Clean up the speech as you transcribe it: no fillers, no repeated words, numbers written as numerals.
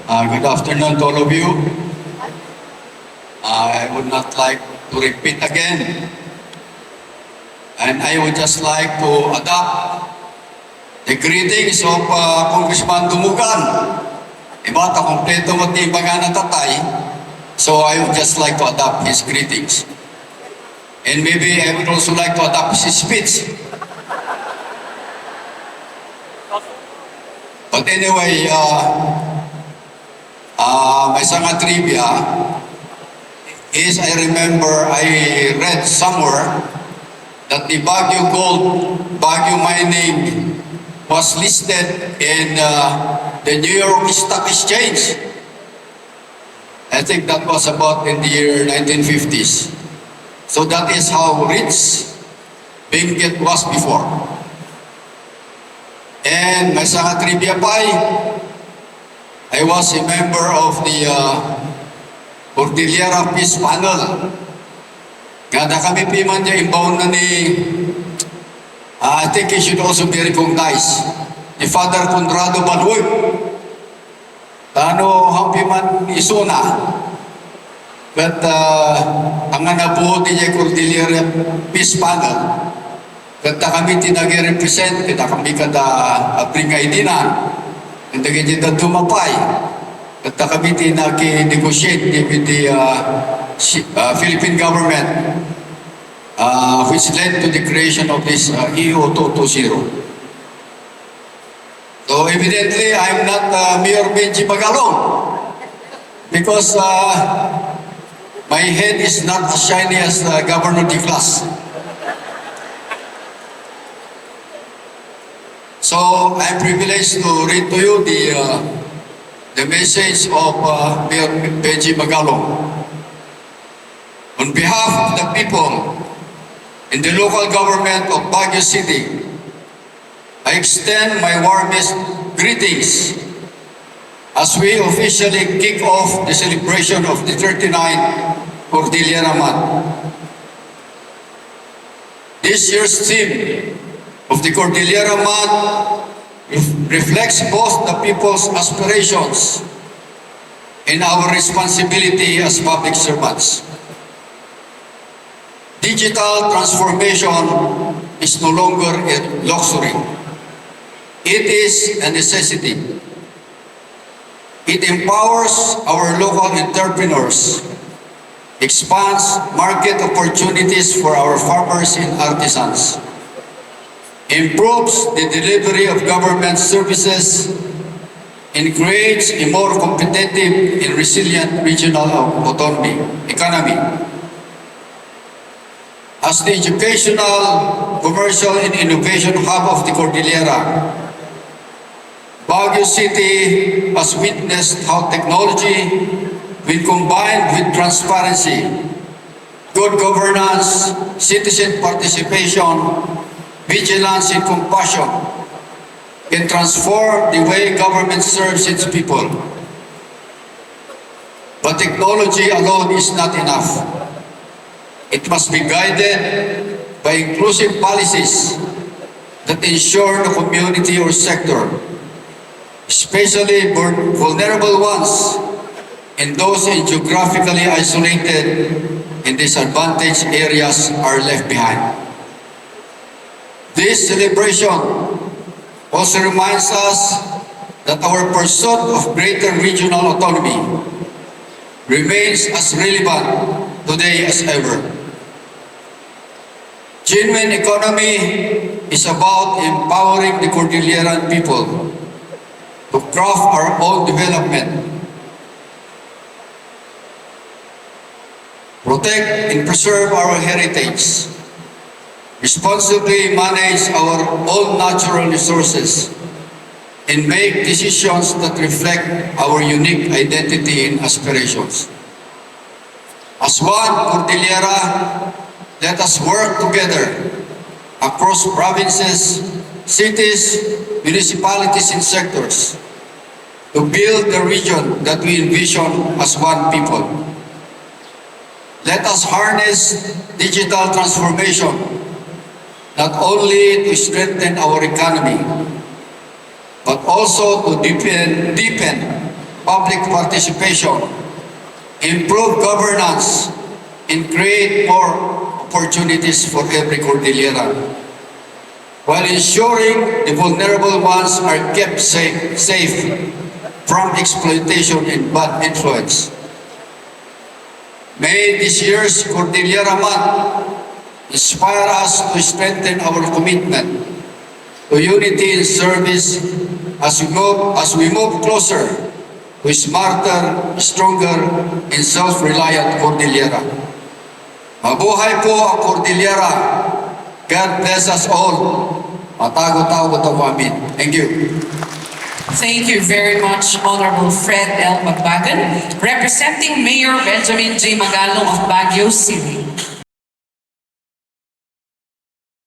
Good afternoon to all of you. I would not like to repeat again. And I would just like to adopt the greetings of Congressman Dumugan. Iba ta kompleto mo ti bagana tatay. So I would just like to adopt his greetings. And maybe I would also like to adopt his speech. But anyway, my sanga trivia is I remember I read somewhere that the Baguio Gold, Baguio mining was listed in the New York Stock Exchange. I think that was about in the year 1950s. So that is how rich Benguet was before. And may sanga trivia pa I was a member of the Cordillera Peace Panel. Kada kami piman niya inbound na ni, I think he should also be recognized, ni Father Conrado Balwoy. Tano hampi man isuna. But ang nabuo niya Cordillera Peace Panel, kada kami tinagi-represent, kada kami kada abringay dinan, kada kita tumapay, kada kami tinagi-negotiate with the Philippine government, which led to the creation of this EO 220. So evidently, I'm not Mayor Benji Magalong because my head is not as shiny as Governor Diclas. So I'm privileged to read to you the message of Mayor Benji Magalong. On behalf of the people in the local government of Baguio City, I extend my warmest greetings as we officially kick off the celebration of the 39th Cordillera Month. This year's theme of the Cordillera Month reflects both the people's aspirations and our responsibility as public servants. Digital transformation is no longer a luxury. It is a necessity. It empowers our local entrepreneurs, expands market opportunities for our farmers and artisans, improves the delivery of government services, and creates a more competitive and resilient regional economy. As the educational, commercial, and innovation hub of the Cordillera, Baguio City has witnessed how technology, when combined with transparency, good governance, citizen participation, vigilance, and compassion, can transform the way government serves its people. But technology alone is not enough. It must be guided by inclusive policies that ensure the community or sector, especially vulnerable ones and those in geographically isolated and disadvantaged areas, are left behind. This celebration also reminds us that our pursuit of greater regional autonomy remains as relevant today as ever. Genuine economy is about empowering the Cordilleran people to craft our own development, protect and preserve our heritage, responsibly manage our own natural resources, and make decisions that reflect our unique identity and aspirations. As one Cordillera, let us work together across provinces, cities, municipalities, and sectors to build the region that we envision as one people. Let us harness digital transformation not only to strengthen our economy, but also to deepen public participation, improve governance, and create more opportunities for every Cordillera, while ensuring the vulnerable ones are kept safe from exploitation and bad influence. May this year's Cordillera Month inspire us to strengthen our commitment to unity and service as we move closer to a smarter, stronger, and self-reliant Cordillera. Mabuhay po ang Cordillera. God bless us all. Matago-tago to amin. Thank you. Thank you very much, Honorable Fred L. Magbagan, representing Mayor Benjamin J. Magalong of Baguio City.